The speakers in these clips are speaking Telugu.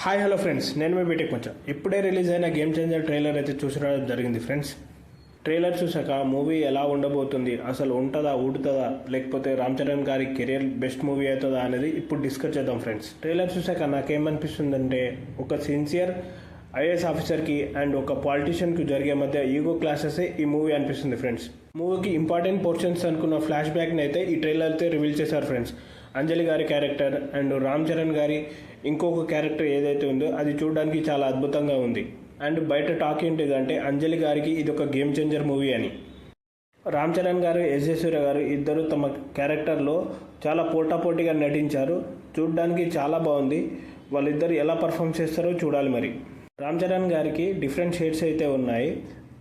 హాయ్ హలో ఫ్రెండ్స్, నేను మీ బీటెక్ మచ్చా. ఇప్పుడే రిలీజ్ అయిన గేమ్ చేంజర్ ట్రైలర్ అయితే చూసడం జరిగింది ఫ్రెండ్స్. ట్రైలర్ చూసాక మూవీ ఎలా ఉండబోతుంది, అసలు ఉంటుందా, ఊడుతుందా, లేకపోతే రామ్ చరణ్ గారి కెరియర్ బెస్ట్ మూవీ అవుతుందా అనేది ఇప్పుడు డిస్కస్ చేద్దాం ఫ్రెండ్స్. ట్రైలర్ చూసాక నాకేమనిపిస్తుందంటే, ఒక సిన్సియర్ ఐఏఎస్ ఆఫీసర్కి అండ్ ఒక పాలిటీషియన్కి జరిగే మధ్య ఈగో క్లాసెసే ఈ మూవీ అనిపిస్తుంది ఫ్రెండ్స్. మూవీకి ఇంపార్టెంట్ పోర్షన్స్ అనుకున్న ఫ్లాష్ బ్యాక్ని అయితే ఈ ట్రైలర్ అయితే రివీల్ చేశారు ఫ్రెండ్స్. అంజలి గారి క్యారెక్టర్ అండ్ రామ్ చరణ్ గారి ఇంకొక క్యారెక్టర్ ఏదైతే ఉందో అది చూడడానికి చాలా అద్భుతంగా ఉంది. అండ్ బయట టాక్ ఏంటిదంటే అంజలి గారికి ఇది ఒక గేమ్ చేంజర్ మూవీ అని. రామ్ చరణ్ గారు, ఎస్జే సూర్య గారు ఇద్దరు తమ క్యారెక్టర్లో చాలా పోటాపోటీగా నటించారు. చూడడానికి చాలా బాగుంది. వాళ్ళిద్దరు ఎలా పర్ఫామ్ చేస్తారో చూడాలి. మరి రామ్ చరణ్ గారికి డిఫరెంట్ షేడ్స్ అయితే ఉన్నాయి.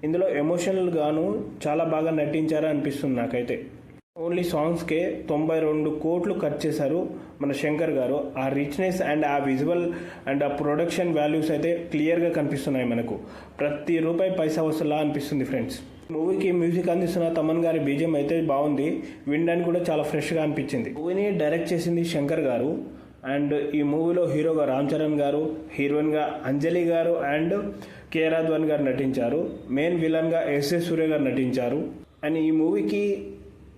ఇందులో ఎమోషనల్ గాను చాలా బాగా నటించారు అనిపిస్తుంది నాకైతే. ఓన్లీ సాంగ్స్కే 92 కోట్లు ఖర్చు చేశారు మన శంకర్ గారు. ఆ రిచ్నెస్ అండ్ ఆ విజువల్ అండ్ ఆ ప్రొడక్షన్ వాల్యూస్ అయితే క్లియర్గా కనిపిస్తున్నాయి మనకు. ప్రతి రూపాయి పైసా వసూలా అనిపిస్తుంది ఫ్రెండ్స్. మూవీకి మ్యూజిక్ అందిస్తున్న తమన్ గారి బీజియం అయితే బాగుంది. వినడానికి కూడా చాలా ఫ్రెష్గా అనిపించింది. మూవీని డైరెక్ట్ చేసింది శంకర్ గారు. అండ్ ఈ మూవీలో హీరోగా రామ్ చరణ్ గారు, హీరోయిన్గా అంజలి గారు అండ్ కే రాఘవన్ గారు నటించారు. మెయిన్ విలన్గా ఎస్ఏ సూర్య గారు నటించారు. అండ్ ఈ మూవీకి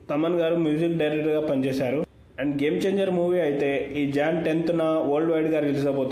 తమన్ గారు మ్యూజిక్ డైరెక్టర్గా పనిచేశారు. అండ్ గేమ్ చేంజర్ మూవీ అయితే ఈ జాన్ 10న వరల్డ్ వైడ్గా రిలీజ్ అవబోతుంది.